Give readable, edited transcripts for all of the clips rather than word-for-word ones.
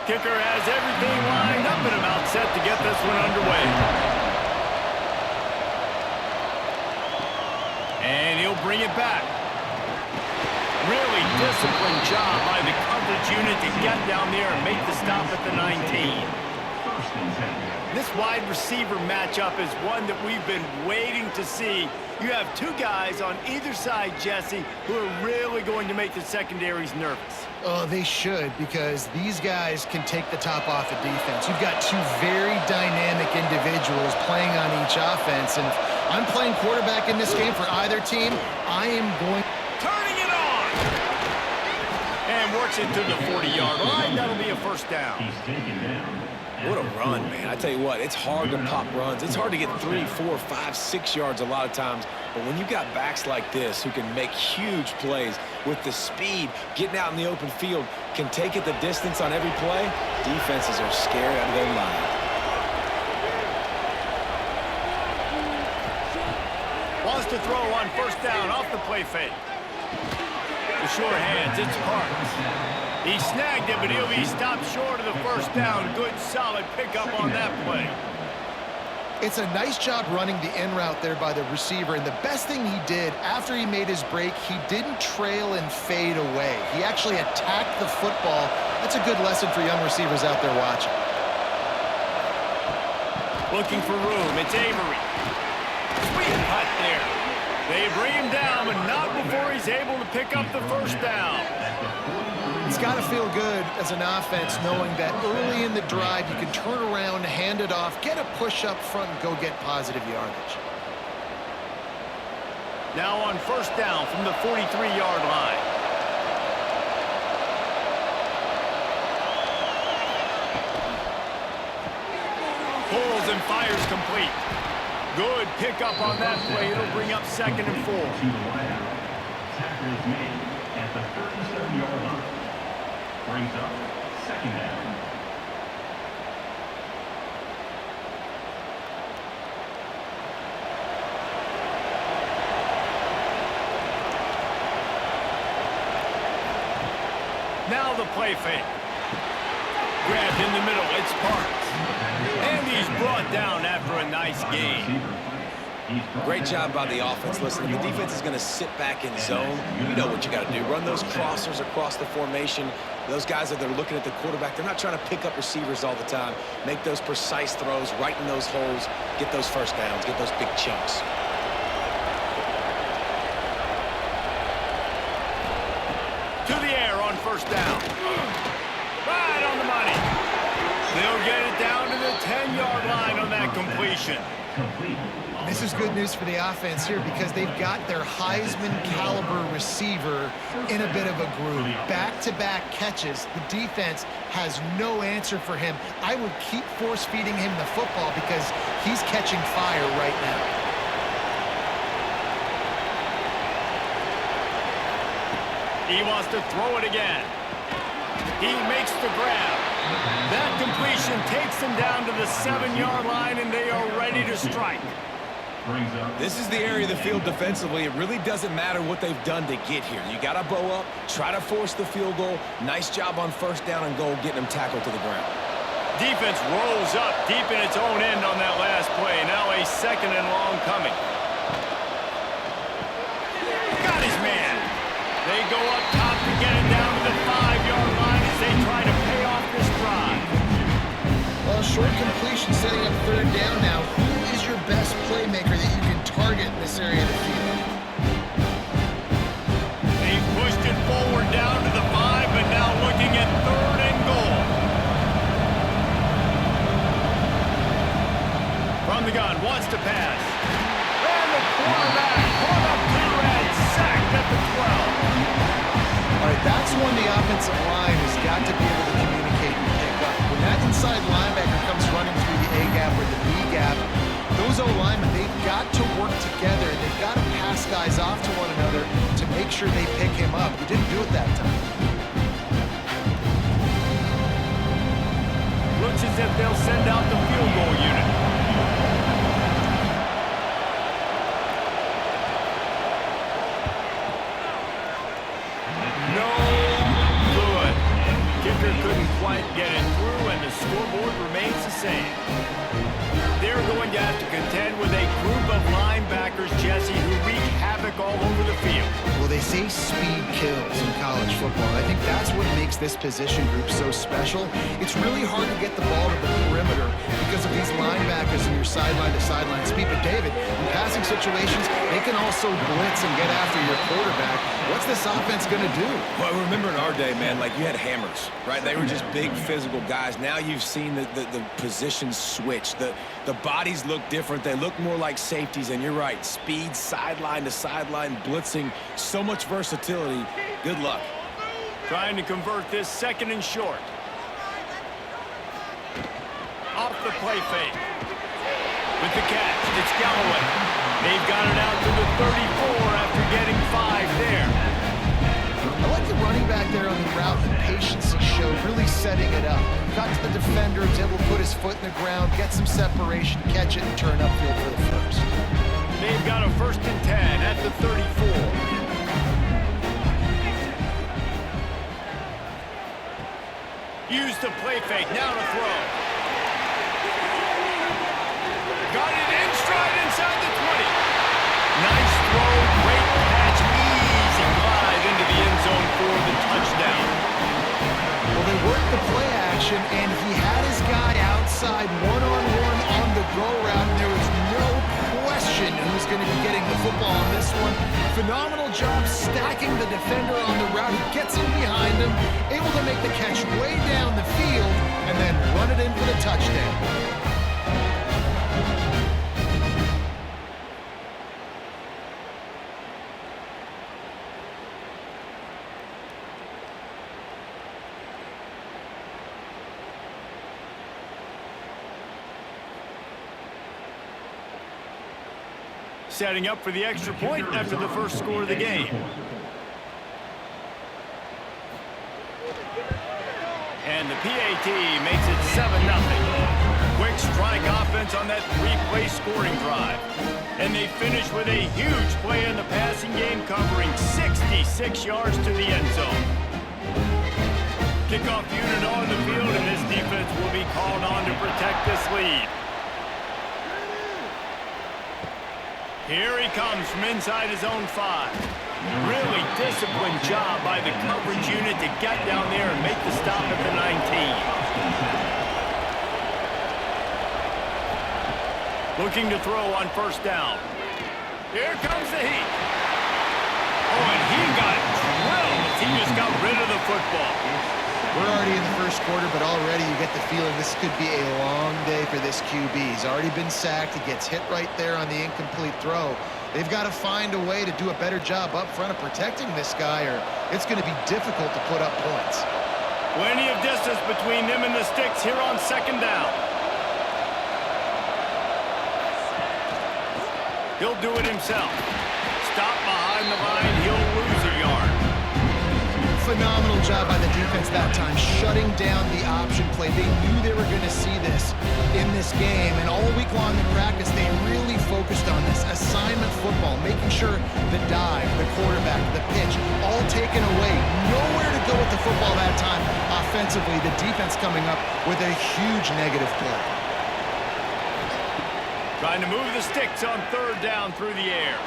Kicker has everything lined up and about set to get this one underway. And he'll bring it back. Really disciplined job by the coverage unit to get down there and make the stop at the 19. This wide receiver matchup is one that we've been waiting to see. You have two guys on either side, Jesse, who are really going to make the secondaries nervous. Oh, they should, because these guys can take the top off of defense. You've got two very dynamic individuals playing on each offense, and if I'm playing quarterback in this game for either team, I am going... Turning it on! And works it to the 40-yard line. That'll be a first down. He's taken down. What a run, man. I tell you what, it's hard to pop runs. It's hard to get 3, 4, 5, 6 yards a lot of times. But when you got backs like this who can make huge plays with the speed, getting out in the open field, can take it the distance on every play, defenses are scared out of their mind. Wants to throw on first down off the play fake. The sure hands, it's Parks. He snagged it, but he'll be stopped short of the first down. Good, solid pickup on that play. It's a nice job running the in route there by the receiver, and the best thing he did after he made his break, he didn't trail and fade away. He actually attacked the football. That's a good lesson for young receivers out there watching. Looking for room, it's Avery. Sweet cut there. They bring him down, but not before he's able to pick up the first down. It's got to feel good as an offense knowing that early in the drive you can turn around, hand it off, get a push up front, and go get positive yardage. Now on first down from the 43-yard line. Pulls and fires complete. Good pickup on that play. It'll bring up 2nd and 4. Tackle is made at the 37-yard line. Brings up 2nd down. Now the play fake. Grabbed in the middle. It's Parks. And he's brought down after a nice gain. Great job by the offense. Listen, if the defense is going to sit back in zone, you know what you got to do. Run those crossers across the formation. Those guys that are looking at the quarterback, they're not trying to pick up receivers all the time. Make those precise throws right in those holes. Get those first downs. Get those big chunks. To the air on first down. Right on the money. They'll get it down to the 10-yard line on that completion. This is good news for the offense here because they've got their Heisman-caliber receiver in a bit of a groove. Back-to-back catches. The defense has no answer for him. I would keep force-feeding him the football because he's catching fire right now. He wants to throw it again. He makes the grab. That completion takes him down to the 7-yard line, and they are ready to strike. This is the area of the field defensively. It really doesn't matter what they've done to get here. You got to bow up, try to force the field goal. Nice job on first down and goal, getting them tackled to the ground. Defense rolls up deep in its own end on that last play. Now a 2nd and long coming. Got his man. They go up top to get it down to the 5-yard line as they try to pay off this drive. Well, short completion setting up 3rd down now. Who is your best playmaker that you can target in this area of the field? They pushed it forward down to the 5, but now looking at 3rd and goal. From the gun, wants to pass. And the quarterback caught up to and sacked at the 12. All right, that's when the offensive line has got to be able to communicate and pick up. When that inside linebacker comes running through the A gap or the B gap, those O-linemen, they've got to work together. They've got to pass guys off to one another to make sure they pick him up. He didn't do it that time. Looks as if they'll send out the field goal unit. No good. linebacker couldn't quite get it through, and the scoreboard remains the same. They're going to have to contend with a group of linebackers, Jesse, who wreak havoc all over the field. Well, they say speed kills in college football. I think that's what makes this position group so special. It's really hard to get the ball to the perimeter because of these linebackers in your sideline-to-sideline speed. But, David, in passing situations, they can also blitz and get after your quarterback. What's this offense going to do? Well, remember in our day, man, like you had hammers, right? They were just big physical guys. Now you've seen the positions switch. The bodies look different. They look more like safeties, and you're right. Speed, sideline to sideline, blitzing, so much versatility. Good luck. Trying to convert this 2nd and short. Off the play fake. With the catch, it's Galloway. They've got it out to the 34 after getting 5 there. I like the running back there on the route and the patience he showed, really setting it up. Got to the defender, was able to put his foot in the ground, get some separation, catch it, and turn upfield for the first. They've got a 1st and 10 at the 34. Use the play fake, now to throw. Got it in stride inside the 20. Nice throw, great catch, easy glide into the end zone for the touchdown. Well, they worked the play action, and he had his guy outside one-on-one on the go route, and there was no question who's going to be getting the football on this one. Phenomenal job stacking the defender on the route. He gets in behind him, able to make the catch way down the field, and then run it in for the touchdown. Setting up for the extra point after the first score of the game. And the PAT makes it 7-0. Quick strike offense on that 3-play scoring drive. And they finish with a huge play in the passing game, covering 66 yards to the end zone. Kickoff unit on the field, and this defense will be called on to protect this lead. Here he comes from inside his own 5. Really disciplined job by the coverage unit to get down there and make the stop at the 19. Looking to throw on 1st down. Here comes the heat. Oh, and he got drilled as he just got rid of the football. We're already in the first quarter, but already you get the feeling this could be a long day for this QB. He's already been sacked. He gets hit right there on the incomplete throw. They've got to find a way to do a better job up front of protecting this guy, or it's going to be difficult to put up points. Plenty of distance between them and the sticks here on 2nd down. He'll do it himself. Stop behind the line. He'll lose a yard. Phenomenal job by the defense that time, shutting down the option play. They knew they were going to see this in this game, and all week long in practice, they really focused on this assignment football, making sure the dive, the quarterback, the pitch, all taken away. Nowhere to go with the football that time offensively. The defense coming up with a huge negative play. Trying to move the sticks on 3rd down through the air.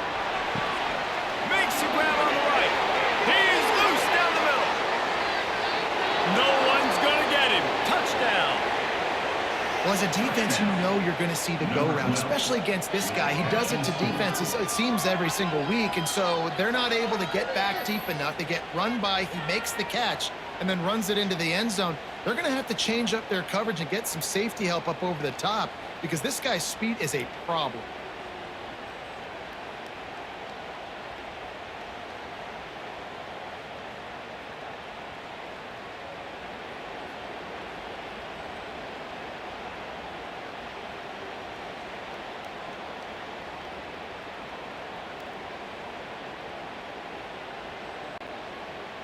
Makes the grab on the right. He's loose down the middle. No one's going to get him. Touchdown. Well, as a defense, you know you're going to see the go route, especially against this guy. He does it to defenses, it seems, every single week, and so they're not able to get back deep enough. They get run by, he makes the catch, and then runs it into the end zone. They're going to have to change up their coverage and get some safety help up over the top because this guy's speed is a problem.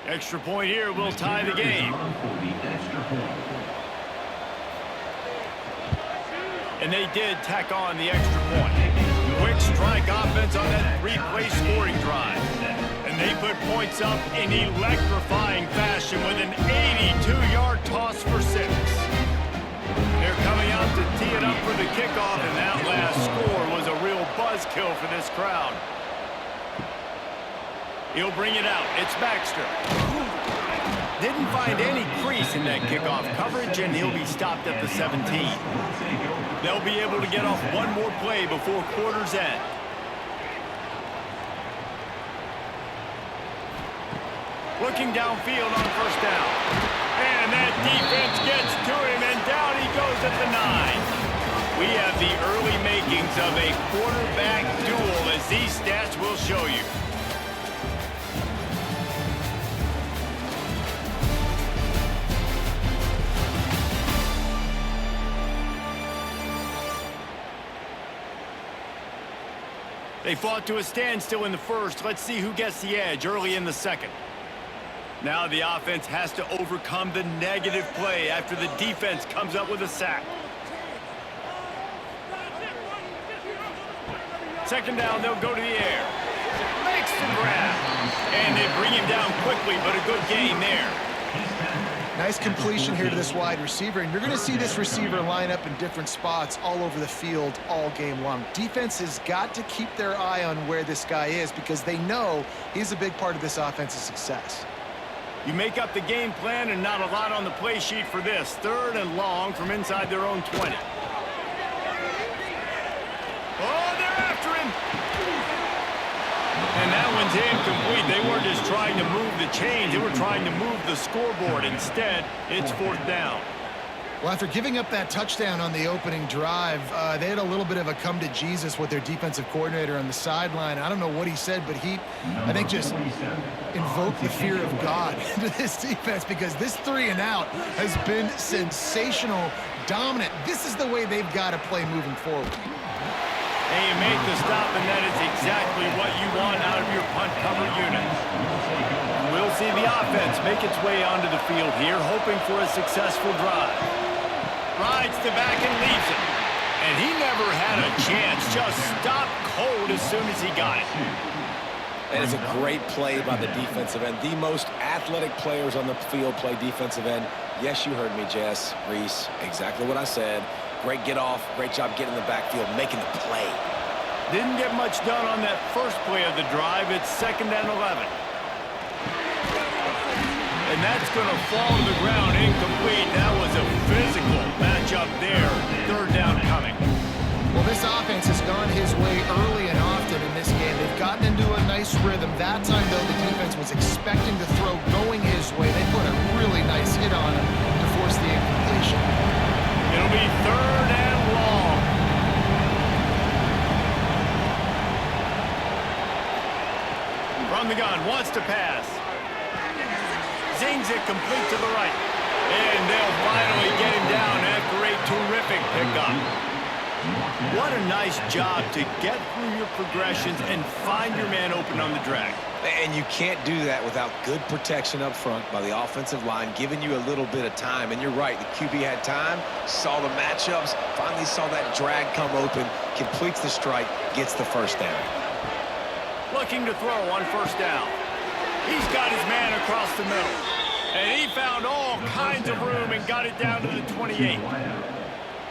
Extra point here will tie the game. And they did tack on the extra point. Quick strike offense on that 3-play scoring drive. And they put points up in electrifying fashion with an 82-yard toss for 6. They're coming out to tee it up for the kickoff, and that last score was a real buzzkill for this crowd. He'll bring it out. It's Baxter. Didn't find any crease in that kickoff coverage, and he'll be stopped at the 17. They'll be able to get off one more play before quarter's end. Looking downfield on first down. And that defense gets to him, and down he goes at the 9. We have the early makings of a quarterback duel, as these stats will show you. They fought to a standstill in the first. Let's see who gets the edge early in the second. Now the offense has to overcome the negative play after the defense comes up with a sack. Second down, they'll go to the air. Makes the grab. And they bring him down quickly, but a good gain there. Nice completion here to this wide receiver, and you're going to see this receiver line up in different spots all over the field all game long. Defense has got to keep their eye on where this guy is because they know he's a big part of this offense's success. You make up the game plan and not a lot on the play sheet for this. 3rd and long from inside their own 20. Oh, they're after him. And that one's incomplete. They weren't just trying to move the chains. They were trying to move the scoreboard. Instead, it's 4th down. Well, after giving up that touchdown on the opening drive, they had a little bit of a come to Jesus with their defensive coordinator on the sideline. I don't know what he said, but he, I think, just invoked the fear of God into this defense because this 3 and out has been sensational, dominant. This is the way they've got to play moving forward. And you make the stop, and that is exactly what you want out of your punt cover unit. We'll see the offense make its way onto the field here, hoping for a successful drive. Rides to back and leaves it. And he never had a chance. Just stopped cold as soon as he got it. And it's a great play by the defensive end. The most athletic players on the field play defensive end. Yes, you heard me, Jess, Reese. Exactly what I said. Great get off. Great job getting in the backfield, making the play. Didn't get much done on that first play of the drive. It's 2nd and 11. And that's going to fall to the ground incomplete. That was a physical matchup there. 3rd down coming. Well, this offense has gone his way early and often in this game. They've gotten into a nice rhythm. That time, though, the defense was expecting to throw going his way. They put a really nice hit on him to force the incompletion. It'll be 3rd and long. From the gun, wants to pass. Zings it complete to the right. And they'll finally get him down after a terrific pickup. What a nice job to get through your progressions and find your man open on the drag. And you can't do that without good protection up front by the offensive line, giving you a little bit of time. And you're right, the QB had time, saw the matchups, finally saw that drag come open, completes the strike, gets the 1st down. Looking to throw on 1st down. He's got his man across the middle. And he found all kinds of room and got it down to the 28.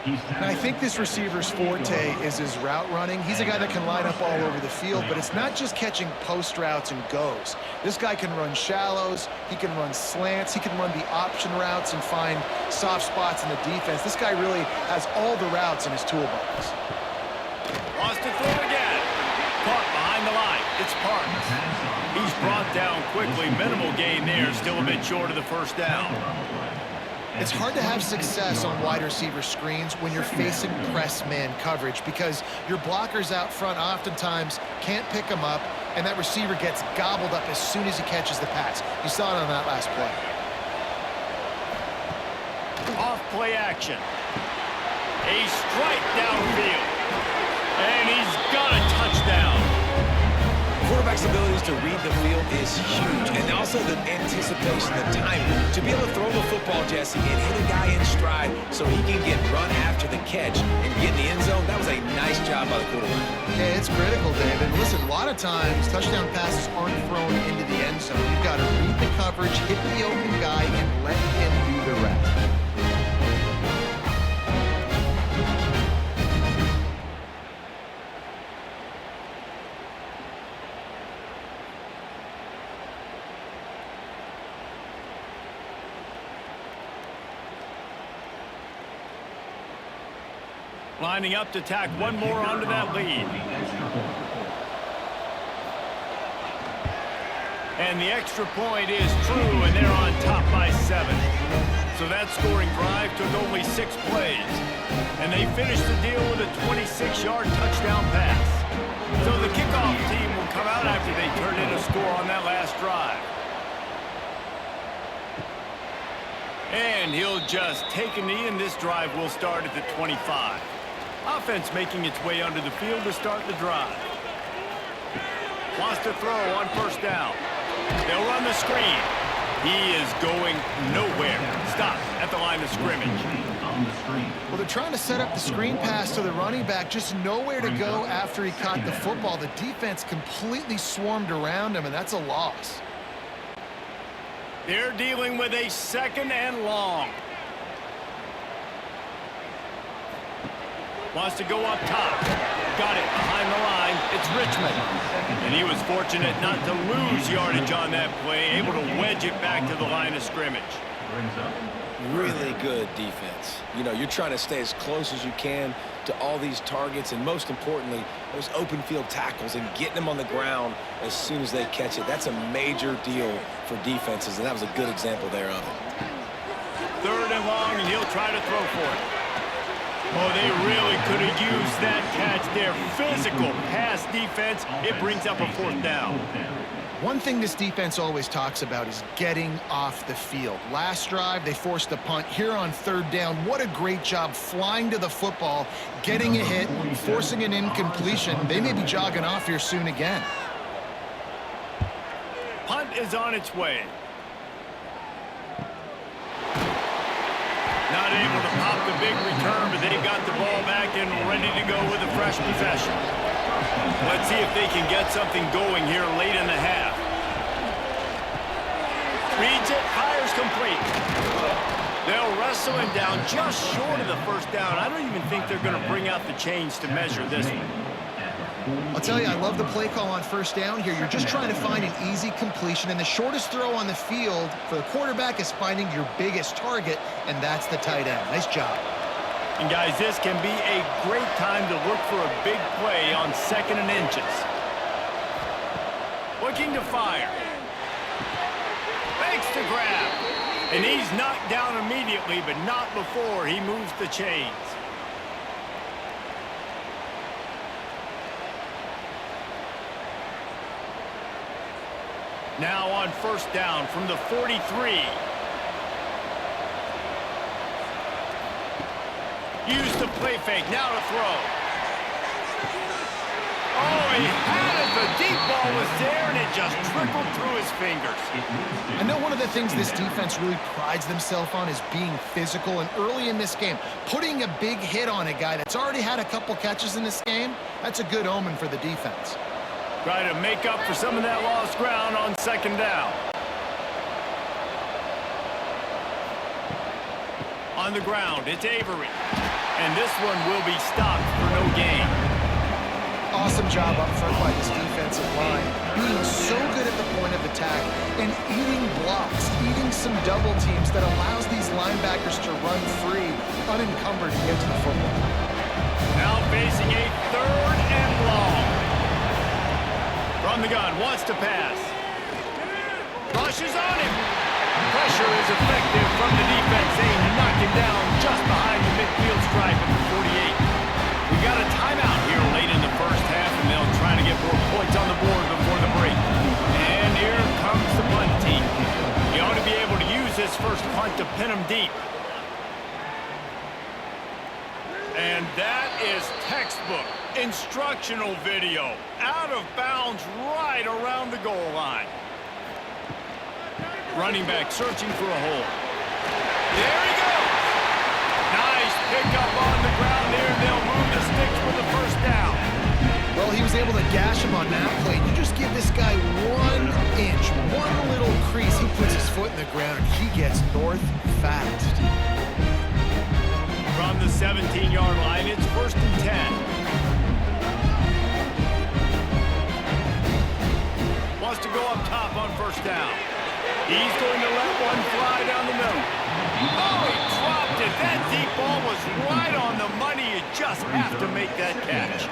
And I think this receiver's forte is his route running. He's a guy that can line up all over the field, but it's not just catching post routes and goes. This guy can run shallows, he can run slants, he can run the option routes and find soft spots in the defense. This guy really has all the routes in his toolbox. Wants to throw again. Caught behind the line. It's Parks. He's brought down quickly. Minimal gain there. Still a bit short of the 1st down. It's hard to have success on wide receiver screens when you're facing press man coverage because your blockers out front oftentimes can't pick them up, and that receiver gets gobbled up as soon as he catches the pass. You saw it on that last play. Off play action. A strike downfield. And he's got a touchdown. Quarterback's abilities to read the field is huge, and also the anticipation, the timing. To be able to throw the football, Jesse, and hit a guy in stride so he can get run after the catch and get in the end zone, that was a nice job by the quarterback. Yeah, it's critical, David. Listen, a lot of times touchdown passes aren't thrown into the end zone. coverage, hit the open guy, and let him do the rest. Lining up to tack one more onto that lead. And the extra point is true, and they're on top by 7. So that scoring drive took only 6 plays. And they finished the deal with a 26-yard touchdown pass. So the kickoff team will come out after they turn in a score on that last drive. And he'll just take a knee, and this drive will start at the 25. Offense making its way under the field to start the drive. Wants to throw on first down. They'll run the screen. He is going nowhere. Stop at the line of scrimmage. Well, they're trying to set up the screen pass to the running back. Just nowhere to go after he caught the football. The defense completely swarmed around him, and that's a loss. They're dealing with a 2nd and long. Wants to go up top. Got it behind the line. It's Richmond. And he was fortunate not to lose yardage on that play, able to wedge it back to the line of scrimmage. Really good defense. You know, you're trying to stay as close as you can to all these targets, and most importantly, those open field tackles and getting them on the ground as soon as they catch it. That's a major deal for defenses, and that was a good example there of it. 3rd and long, and he'll try to throw for it. Oh, they really could have used that catch there. Physical pass defense. It brings up a 4th down. One thing this defense always talks about is getting off the field. Last drive, they forced a punt. Here on 3rd down, what a great job flying to the football, getting a hit, forcing an incompletion. They may be jogging off here soon again. Punt is on its way. Not able to pop the big return, but they've got the ball back and ready to go with a fresh possession. Let's see if they can get something going here late in the half. Reads it, fires complete. They'll wrestle him down just short of the 1st down. I don't even think they're going to bring out the chains to measure this one. I'll tell you, I love the play call on 1st down here. You're just trying to find an easy completion, and the shortest throw on the field for the quarterback is finding your biggest target, and that's the tight end. Nice job. And guys, this can be a great time to look for a big play on 2nd and inches. Looking to fire. Makes the grab. And he's knocked down immediately, but not before he moves the chains. Now on 1st down from the 43. Use the play fake, now to throw. Oh, he had it. The deep ball was there, and it just trickled through his fingers. I know one of the things this defense really prides themselves on is being physical, and early in this game, putting a big hit on a guy that's already had a couple catches in this game, that's a good omen for the defense. Try to make up for some of that lost ground on 2nd down. On the ground, it's Avery. And this one will be stopped for no gain. Awesome job up front by this defensive line. Being so good at the point of attack and eating blocks, eating some double teams that allows these linebackers to run free, unencumbered to get to the football. Now facing a 3rd and long. From the gun, wants to pass. Rushes on him. Pressure is effective from the defense. They knock him down just behind the midfield stripe at the 48. We got a timeout here late in the 1st half, and they'll try to get more points on the board before the break. And here comes the punt team. He ought to be able to use this first punt to pin him deep. And that is textbook instructional video. Out of bounds right around the goal line. Running back searching for a hole. There he goes. Nice pickup on the ground there. They'll move the sticks for the 1st down. Well, he was able to gash him on that play. You just give this guy 1 inch, one little crease. He puts his ground, and he gets north fast. From the 17-yard line, it's 1st and 10. Wants to go up top on 1st down. He's going to let one fly down the middle. Oh, he dropped it. That deep ball was right on the money. You just have to make that catch.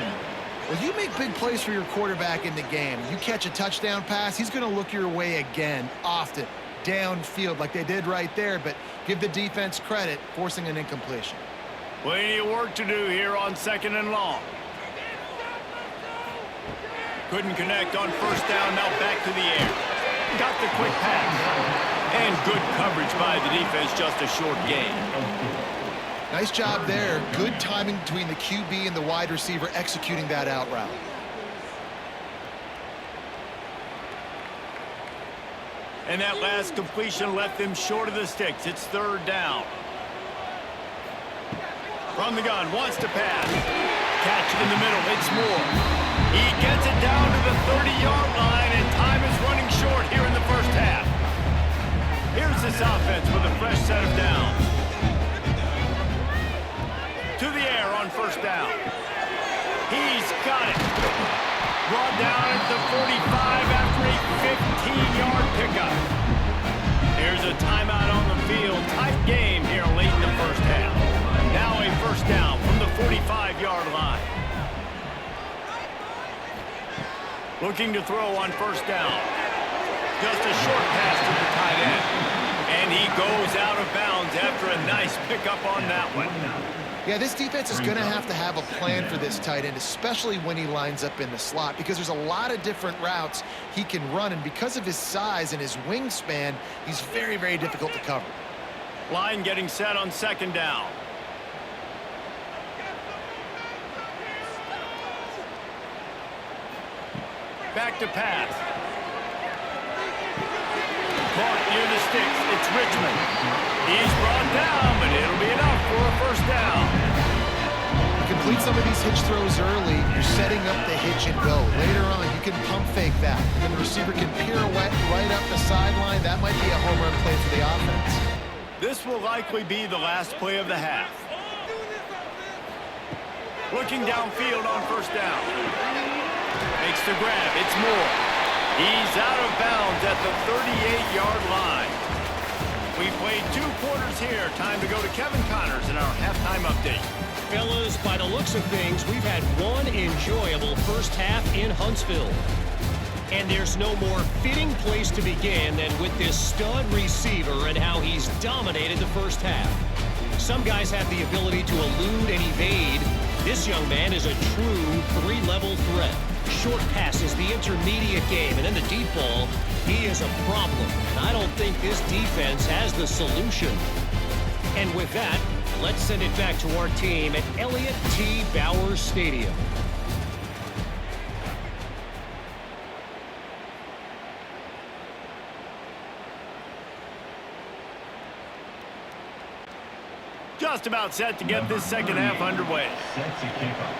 Well, you make big plays for your quarterback in the game. You catch a touchdown pass, he's going to look your way again, often, downfield like they did right there, but give the defense credit, forcing an incompletion. Plenty of work to do here on 2nd and long. Couldn't connect on 1st down, now back to the air. Got the quick pass. And good coverage by the defense, just a short gain. Nice job there. Good timing between the QB and the wide receiver executing that out route. And that last completion left them short of the sticks. It's 3rd down. From the gun, wants to pass. Catch it in the middle, it's Moore. He gets it down to the 30-yard line, and time is running short here in the 1st half. Here's this offense with a fresh set of downs. To the air on 1st down. He's got it. Brought down at the 45 after a 15-yard pickup. Here's a timeout on the field. Tight game here late in the 1st half. Now a 1st down from the 45-yard line. Looking to throw on 1st down. Just a short pass to the tight end. And he goes out of bounds after a nice pickup on that one. Yeah, this defense is going to have a plan for this tight end, especially when he lines up in the slot, because there's a lot of different routes he can run, and because of his size and his wingspan, he's very, very difficult to cover. Line getting set on 2nd down. Back to pass. Caught near the sticks. It's Richmond. He's brought down, but it'll be enough for a 1st down. You complete some of these hitch throws early, you're setting up the hitch and go. Later on, you can pump fake that. And the receiver can pirouette right up the sideline. That might be a home run play for the offense. This will likely be the last play of the half. Looking downfield on 1st down. Makes the grab. It's Moore. He's out of bounds at the 38-yard line. We played 2 quarters here. Time to go to Kevin Connors in our halftime update. Fellas, by the looks of things, we've had one enjoyable 1st half in Huntsville. And there's no more fitting place to begin than with this stud receiver and how he's dominated the 1st half. Some guys have the ability to elude and evade. This young man is a true 3-level threat. Short passes, the intermediate game, and then the deep ball, he is a problem. And I don't think this defense has the solution. And with that, let's send it back to our team at Elliott T. Bowers Stadium. Just about set to get this 2nd half underway. Set to kick off.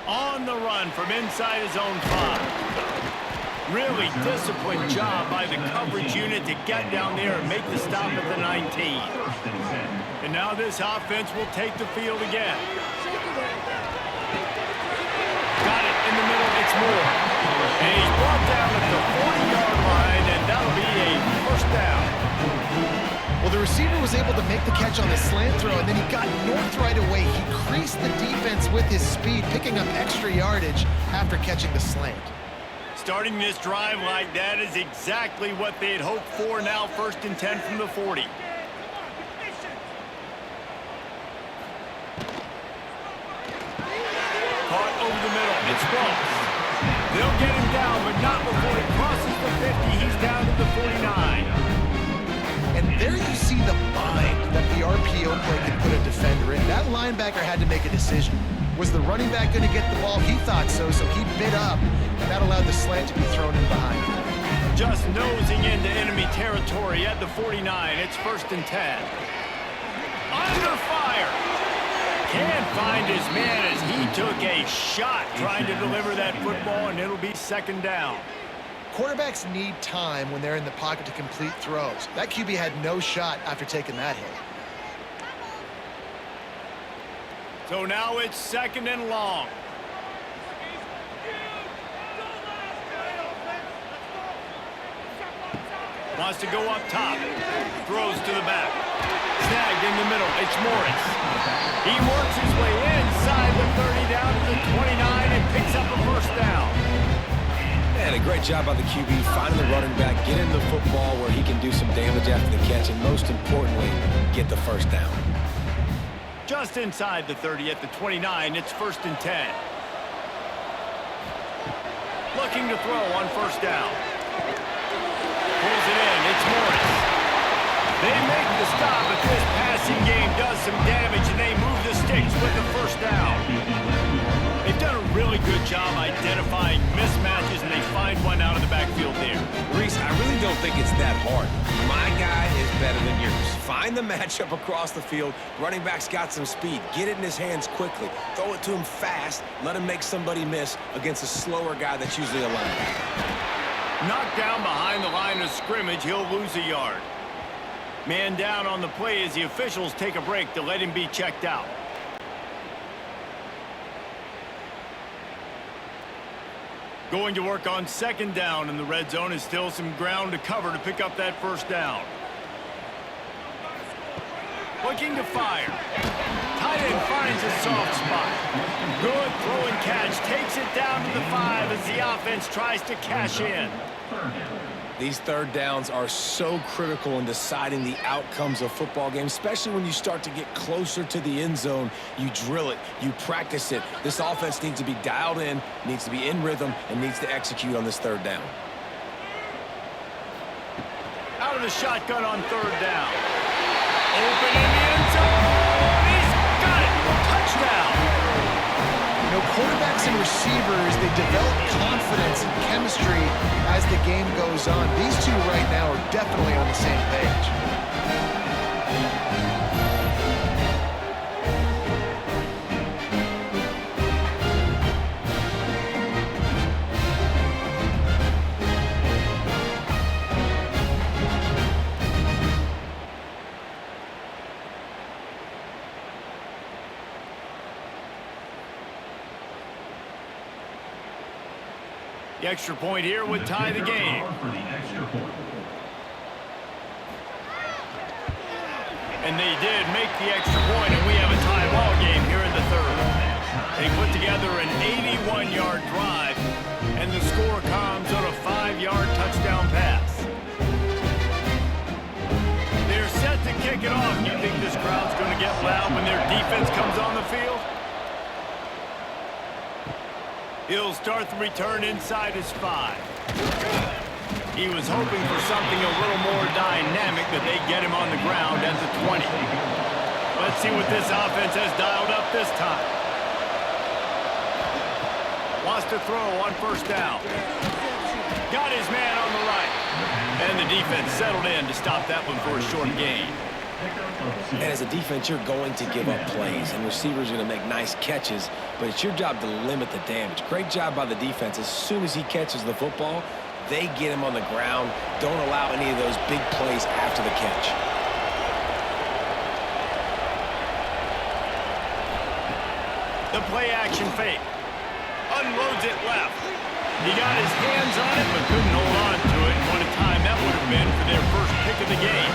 On the run from inside his own 5. Really disciplined job by the coverage unit to get down there and make the stop at the 19. And now this offense will take the field again. Got it in the middle, it's Moore. And he's brought down at the 40-yard line, and that'll be a 1st down. Well, the receiver was able to make the catch on the slant throw, and then he got north right away. He creased the defense with his speed, picking up extra yardage after catching the slant. Starting this drive like that is exactly what they had hoped for. Now 1st and 10 from the 40. Caught over the middle. It's Ross. They'll get him down, but not before he crosses the 50. He's down to the 49. And there you see the bind that the RPO play can put a defender in. That linebacker had to make a decision. Was the running back going to get the ball? He thought so, so he bid up, and that allowed the slant to be thrown in behind him. Just nosing into enemy territory at the 49. It's 1st and 10. Under fire. Can't find his man as he took a shot trying to deliver that football, and it'll be 2nd down. Quarterbacks need time when they're in the pocket to complete throws. That QB had no shot after taking that hit. So now it's 2nd and long. Wants to go up top. Throws to the back. Snagged in the middle. It's Morris. He works his way inside the 30 down to the 29 and picks up a first down. And a great job by the QB finding the running back, getting the football where he can do some damage after the catch, and most importantly, get the first down. Just inside the 30 at the 29, it's 1st and 10. Looking to throw on first down. Pulls it in, it's Morris. They make the stop, but this passing game does some damage, and they move the sticks with the first down. They've done a really good job identifying mismatches, and they find one out of the backfield there. Reese, I really don't think it's that hard. My guy is better than yours. Find the matchup across the field. Running back's got some speed. Get it in his hands quickly. Throw it to him fast. Let him make somebody miss against a slower guy that's usually a linebacker. Knocked down behind the line of scrimmage, he'll lose a yard. Man down on the play as the officials take a break to let him be checked out. Going to work on 2nd down, and the red zone is still some ground to cover to pick up that first down. Looking to fire. Tight end finds a soft spot. Good throw and catch. Takes it down to the 5 as the offense tries to cash in. These third downs are so critical in deciding the outcomes of football games, especially when you start to get closer to the end zone. You drill it, you practice it. This offense needs to be dialed in, needs to be in rhythm, and needs to execute on this third down. Out of the shotgun on 3rd down. Open in the end zone. He's got it. Touchdown. You know, quarterbacks and receivers, they develop confidence and chemistry as the game goes on. These two right now are definitely on the same page. The extra point here would tie the game. And they did make the extra point, and we have a tie ball game here in the 3rd. They put together an 81-yard drive, and the score comes on a 5-yard touchdown pass. They're set to kick it off. You think this crowd's going to get loud when their defense comes on the field? He'll start the return inside his 5. He was hoping for something a little more dynamic, but they get him on the ground at the 20. Let's see what this offense has dialed up this time. Wants to throw on first down. Got his man on the right. And the defense settled in to stop that one for a short gain. And as a defense, you're going to give up plays, and receivers are going to make nice catches, but it's your job to limit the damage. Great job by the defense. As soon as he catches the football, they get him on the ground. Don't allow any of those big plays after the catch. The play action fake. Unloads it left. He got his hands on it, but couldn't hold on to it. What a time that would have been for their first pick of the game.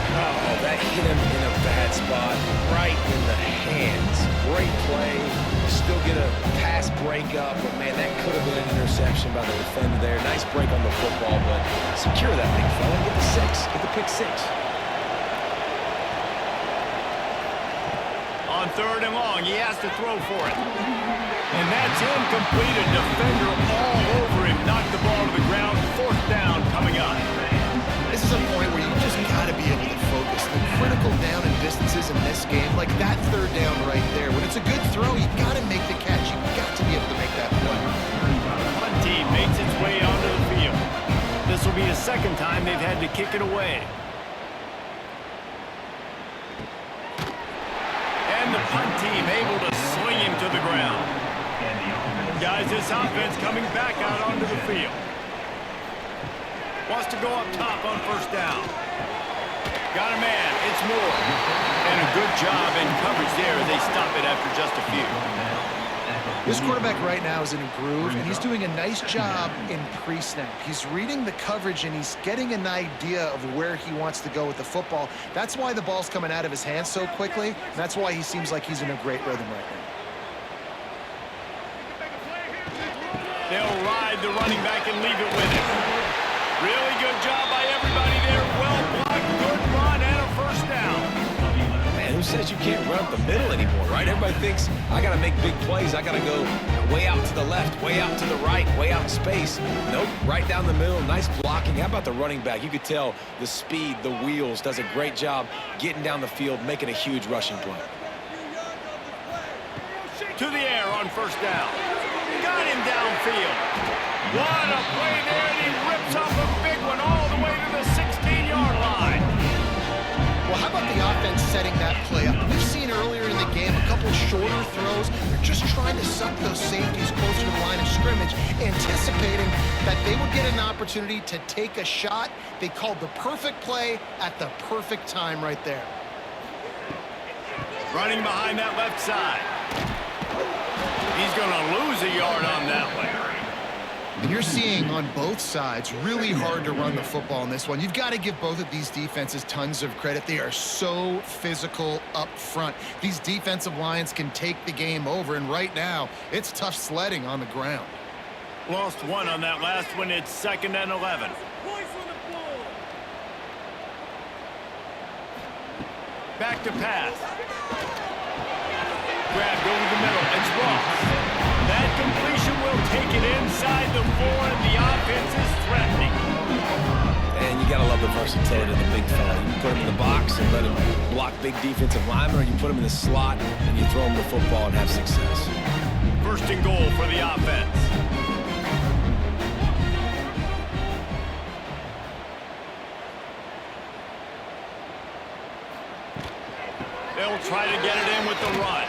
Oh, that hit him in a bad spot, right in the hands. Great play. Still get a pass breakup, but man, that could have been an interception by the defender there. Nice break on the football, but secure that big fella. Get the 6. Get the pick 6. On 3rd and long, he has to throw for it. And that's incomplete. A defender all over him. Knocked the ball to the ground. 4th down coming up. This is a point where you just got to be able to focus. The critical down and distances in this game, like that 3rd down right there. When it's a good throw, you got to make the catch. You got to be able to make that play. Montini makes its way onto the field. This will be the 2nd time they've had to kick it away. And the punt team able to swing him to the ground. Guys, this offense coming back out onto the field. Wants to go up top on first down. Got a man. It's Moore. And a good job in coverage there. They stop it after just a few. This quarterback right now is in a groove, and he's doing a nice job in pre-snap. He's reading the coverage, and he's getting an idea of where he wants to go with the football. That's why the ball's coming out of his hands so quickly, and that's why he seems like he's in a great rhythm right now. They'll ride the running back and leave it with him. Really good job by everybody there. Well blocked, good run, and a first down. Man, who says you can't run up the middle anymore, right? Everybody thinks, I got to make big plays. I got to go way out to the left, way out to the right, way out in space. Nope, right down the middle. Nice blocking. How about the running back? You could tell the speed, the wheels, does a great job getting down the field, making a huge rushing play. To the air on first down. Got him downfield. What a play there, and he rips off a big one all the way to the 16-yard line. Well, how about the offense setting that play up? We've seen earlier in the game a couple shorter throws. They're just trying to suck those safeties closer to the line of scrimmage, anticipating that they would get an opportunity to take a shot. They called the perfect play at the perfect time right there. Running behind that left side. He's going to lose a yard on that one. And you're seeing on both sides really hard to run the football in this one. You've got to give both of these defenses tons of credit. They are so physical up front. These defensive lines can take the game over, and right now it's tough sledding on the ground. Lost one on that last one. It's 2nd and 11. Back to pass. Grabbed over the middle. It's Ross. That completion will take it inside the 4, and the offense is threatening. And you got to love the versatility of the big fella. You can put him in the box and let him block big defensive linemen, or you put him in the slot and you throw him the football and have success. 1st and goal for the offense. They'll try to get it in with the run.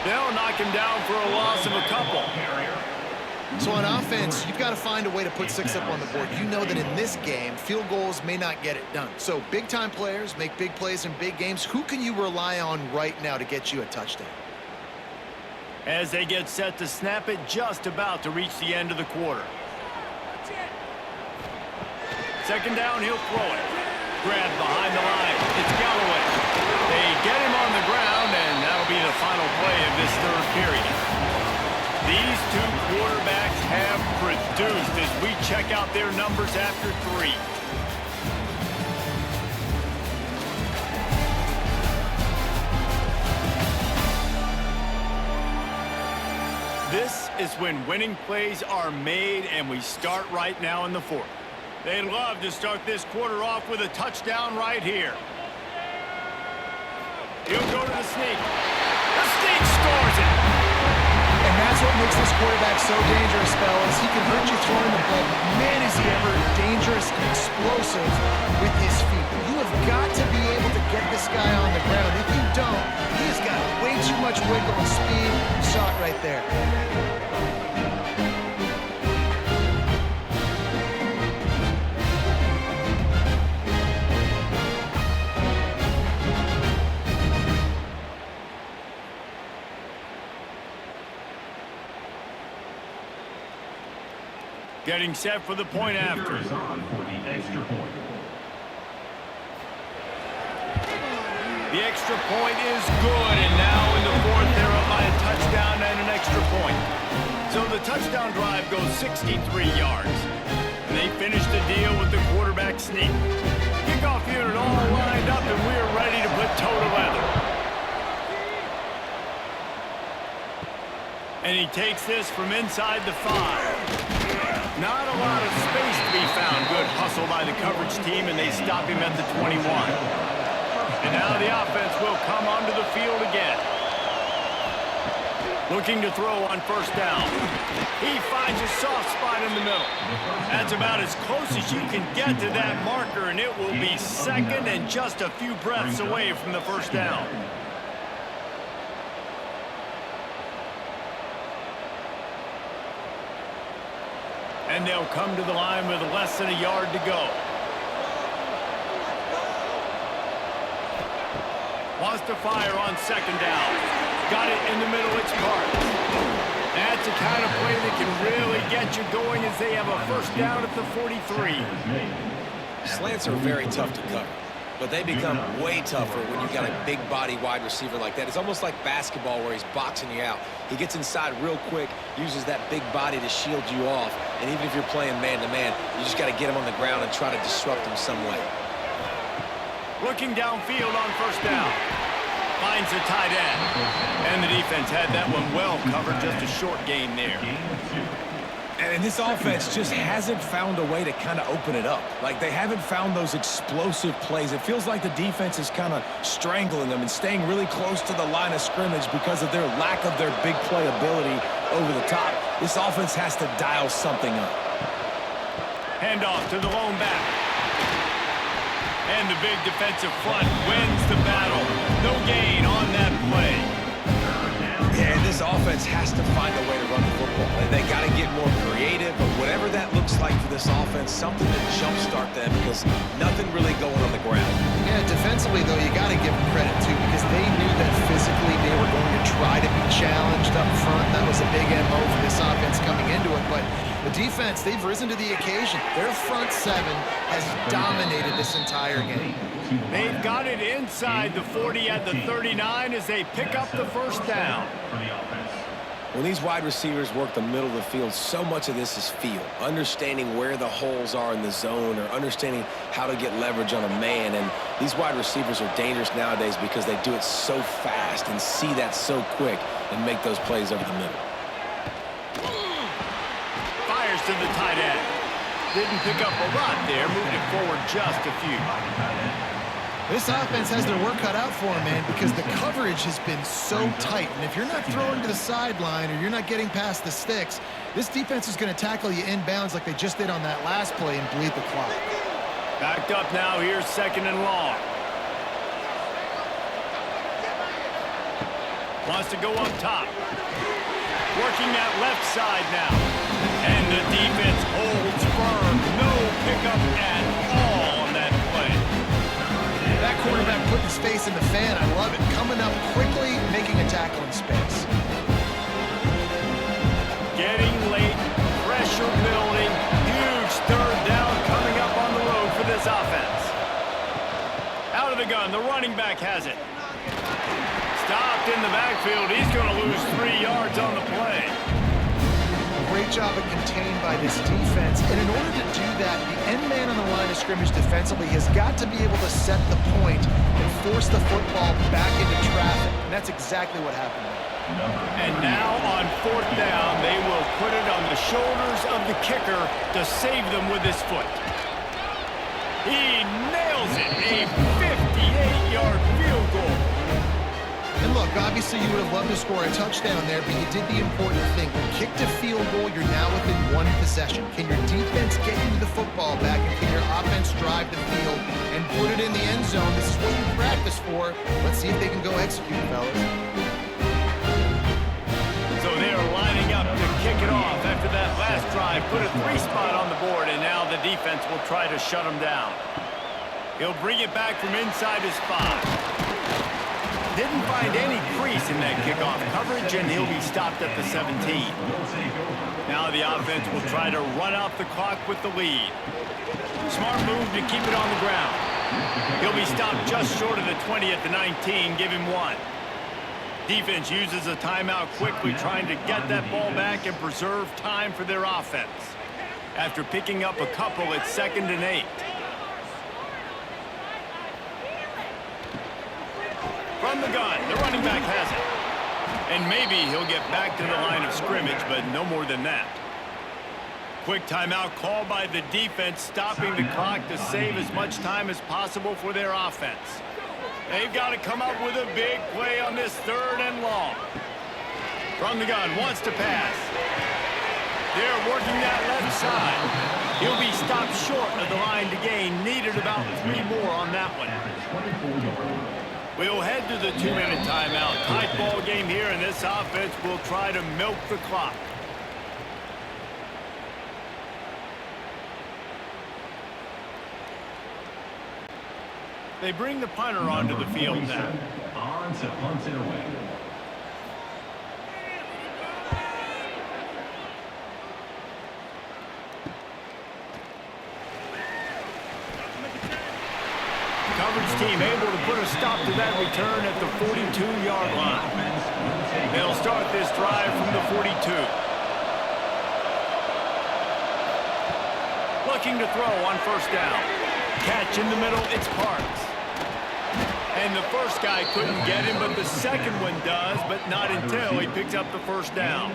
They'll knock him down for a loss of a couple. So on offense, you've got to find a way to put 6 up on the board. You know that in this game, field goals may not get it done. So big-time players make big plays in big games. Who can you rely on right now to get you a touchdown? As they get set to snap it, just about to reach the end of the quarter. 2nd down, he'll throw it. Grabbed behind the line. It's Galloway. They get him on the ground, and that'll be the final play of this 3rd period. These two quarterbacks have produced as we check out their numbers after 3. This is when winning plays are made, and we start right now in the 4th. They love to start this quarter off with a touchdown right here. He'll go to the sneak. The sneak scores it. And that's what makes this quarterback so dangerous, fellas. He can hurt you throwing the ball. Man, is he ever dangerous and explosive with his feet. You have got to be able to get this guy on the ground. If you don't, he has got way too much wiggle and speed. Saw it right there. Getting set for the point after. For the extra point. The extra point is good, and now in the 4th, they're up by a touchdown and an extra point. So the touchdown drive goes 63 yards. And they finish the deal with the quarterback sneak. Kickoff unit all lined up, and we're ready to put toe to leather. And he takes this from inside the 5. Not a lot of space to be found. Good hustle by the coverage team, and they stop him at the 21. And now the offense will come onto the field again. Looking to throw on first down. He finds a soft spot in the middle. That's about as close as you can get to that marker, and it will be 2nd and just a few breaths away from the first down. And they'll come to the line with less than a yard to go. Wants to fire on second down. Got it in the middle, it's Parks. That's the kind of play that can really get you going as they have a first down at the 43. Slants are very tough to cover, but they become way tougher when you've got a big body wide receiver like that. It's almost like basketball where he's boxing you out. He gets inside real quick, uses that big body to shield you off, and even if you're playing man-to-man, you just got to get him on the ground and try to disrupt him some way. Looking downfield on first down. Finds the tight end. And the defense had that one well covered, just a short gain there. And this offense just hasn't found a way to kind of open it up. Like, they haven't found those explosive plays. It feels like the defense is kind of strangling them and staying really close to the line of scrimmage because of their lack of their big play ability over the top. This offense has to dial something up. Handoff to the lone back. And the big defensive front wins the battle. No gain on that play. Yeah, and this offense has to find a way to run the football. They got to get more creative, but whatever that looks like for this offense, something to jumpstart them because nothing really going on the ground. Yeah, defensively, though, you got to give them credit, too, because they knew that physically they were going to try to be challenged up front. That was a big MO for this offense coming into it, but the defense, they've risen to the occasion. Their front seven has dominated this entire game. They've got it inside the 40 at the 39 as they pick up the first down. When these wide receivers work the middle of the field, so much of this is feel. Understanding where the holes are in the zone or understanding how to get leverage on a man. And these wide receivers are dangerous nowadays because they do it so fast and see that so quick and make those plays over the middle. Fires to the tight end. Didn't pick up a lot there, moved it forward just a few. This offense has their work cut out for them, man, because the coverage has been so tight. And if you're not throwing to the sideline or you're not getting past the sticks, this defense is going to tackle you inbounds like they just did on that last play and bleed the clock. Backed up now, here's second and long. Wants to go up top. Working that left side now. And the defense holds firm. No pickup at all on that play. That quarterback putting his face in the fan, I love it. Coming up quickly, making a tackle in space. Getting late, pressure building, huge third down coming up on the road for this offense. Out of the gun, the running back has it. Stopped in the backfield, he's going to lose 3 yards on the play. Great job of contained by this defense, and in order to do that, the end man on the line of scrimmage defensively has got to be able to set the point and force the football back into traffic, and that's exactly what happened. And now on fourth down, they will put it on the shoulders of the kicker to save them with his foot. He nails it, a 58-yard field goal. And look, obviously you would have loved to score a touchdown there, but you did the important thing. You kicked a field goal, you're now within one possession. Can your defense get you the football back, and can your offense drive the field and put it in the end zone? This is what you practice for. Let's see if they can go execute, fellas. So they are lining up to kick it off after that last drive. Put a 3-spot on the board, and now the defense will try to shut them down. He'll bring it back from inside his 5. Didn't find any crease in that kickoff coverage, and he'll be stopped at the 17. Now the offense will try to run out the clock with the lead. Smart move to keep it on the ground. He'll be stopped just short of the 20 at the 19, give him 1. Defense uses a timeout quickly, trying to get that ball back and preserve time for their offense. After picking up a couple, it's 2nd and 8. From the gun, the running back has it. And maybe he'll get back to the line of scrimmage, but no more than that. Quick timeout called by the defense, stopping the clock to save as much time as possible for their offense. They've got to come up with a big play on this 3rd and long. From the gun, wants to pass. They're working that left side. He'll be stopped short of the line to gain. Needed about 3 more on that one. We'll head to the 2-minute timeout. Tight ball game here, and this offense will try to milk the clock. They bring the punter onto the field now. On to punt it away. Coverage team able to put a stop to that return at the 42-yard line. They'll start this drive from the 42. Looking to throw on first down. Catch in the middle, it's Parks. And the first guy couldn't get him, but the second one does, but not until he picks up the first down.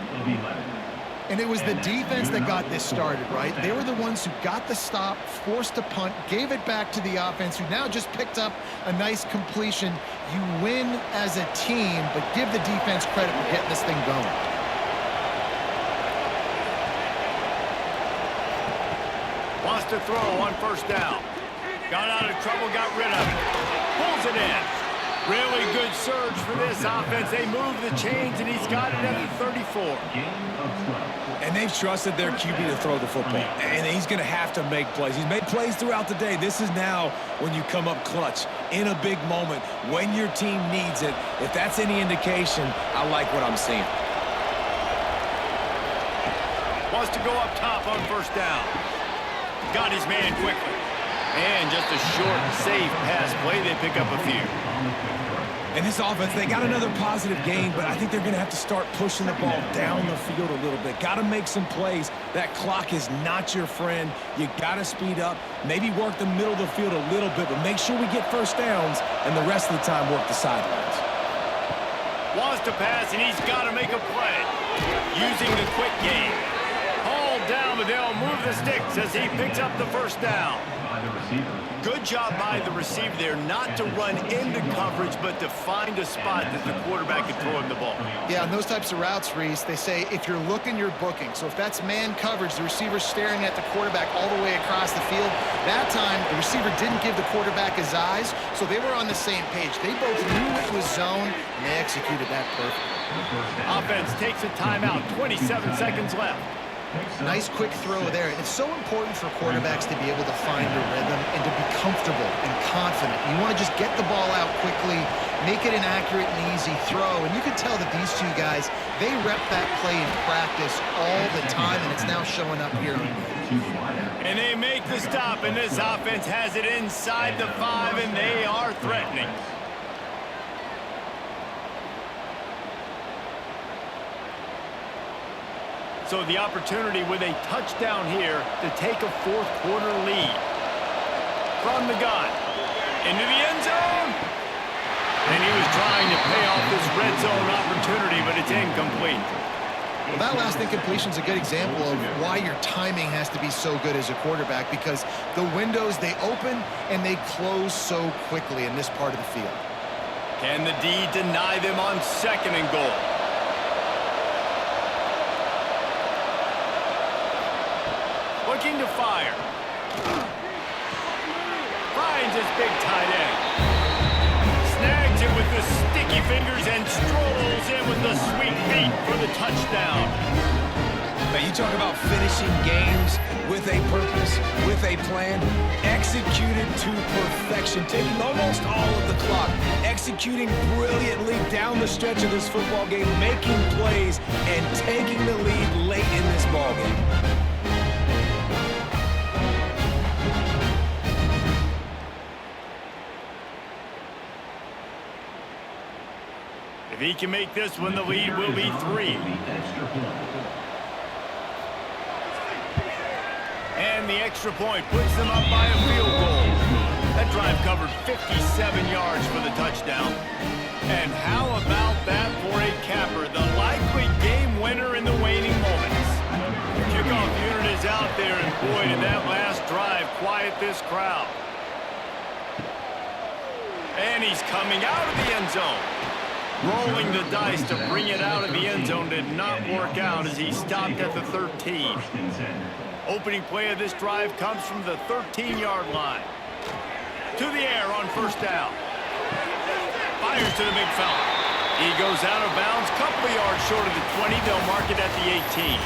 And it was the defense that got this started, right? They were the ones who got the stop, forced a punt, gave it back to the offense, who now just picked up a nice completion. You win as a team, but give the defense credit for getting this thing going. Wants to throw on first down. Got out of trouble, got rid of it. Pulls it in. Really good surge for this offense. They move the chains, and he's got it at the 34. And they've trusted their QB to throw the football. And he's going to have to make plays. He's made plays throughout the day. This is now when you come up clutch in a big moment when your team needs it. If that's any indication, I like what I'm seeing. Wants to go up top on first down. Got his man quickly. And just a short, safe pass play. They pick up a few. And this offense, they got another positive gain, but I think they're going to have to start pushing the ball down the field a little bit. Got to make some plays. That clock is not your friend. You got to speed up, maybe work the middle of the field a little bit, but make sure we get first downs, and the rest of the time work the sidelines. Wants to pass, and he's got to make a play. Using the quick game. Hauled down, but they'll move the sticks as he picks up the first down. Good job by the receiver there, not to run into coverage, but to find a spot that the quarterback can throw him the ball. Yeah, on those types of routes, Reese, they say if you're looking, you're booking. So if that's man coverage, the receiver's staring at the quarterback all the way across the field. That time, the receiver didn't give the quarterback his eyes, so they were on the same page. They both knew it was zone, and they executed that perfectly. Offense takes a timeout, 27 seconds left. Nice quick throw there. It's so important for quarterbacks to be able to find a rhythm and to be comfortable and confident. You want to just get the ball out quickly, make it an accurate and easy throw. And you can tell that these two guys, they rep that play in practice all the time, and it's now showing up here. And they make the stop, and this offense has it inside the 5, and they are threatening. So the opportunity with a touchdown here to take a fourth quarter lead. From the gun, into the end zone. And he was trying to pay off this red zone opportunity, but it's incomplete. Well, that last incompletion is a good example of why your timing has to be so good as a quarterback, because the windows, they open and they close so quickly in this part of the field. Can the D deny them on second and goal? Looking to fire. Finds his big tight end. Snags it with the sticky fingers and strolls in with the sweet feet for the touchdown. Now, you talk about finishing games with a purpose, with a plan, executed to perfection, taking almost all of the clock, executing brilliantly down the stretch of this football game, making plays, and taking the lead late in this ball game. If he can make this one, the lead will be 3. And the extra point puts them up by a field goal. That drive covered 57 yards for the touchdown. And how about that for a capper? The likely game winner in the waning moments. The kickoff unit is out there, and boy, did that last drive quiet this crowd. And he's coming out of the end zone. Rolling the dice to bring it out of the end zone did not work out as he stopped at the 13. Opening play of this drive comes from the 13-yard line. To the air on first down. Fires to the big fella. He goes out of bounds, couple of yards short of the 20. They'll mark it at the 18.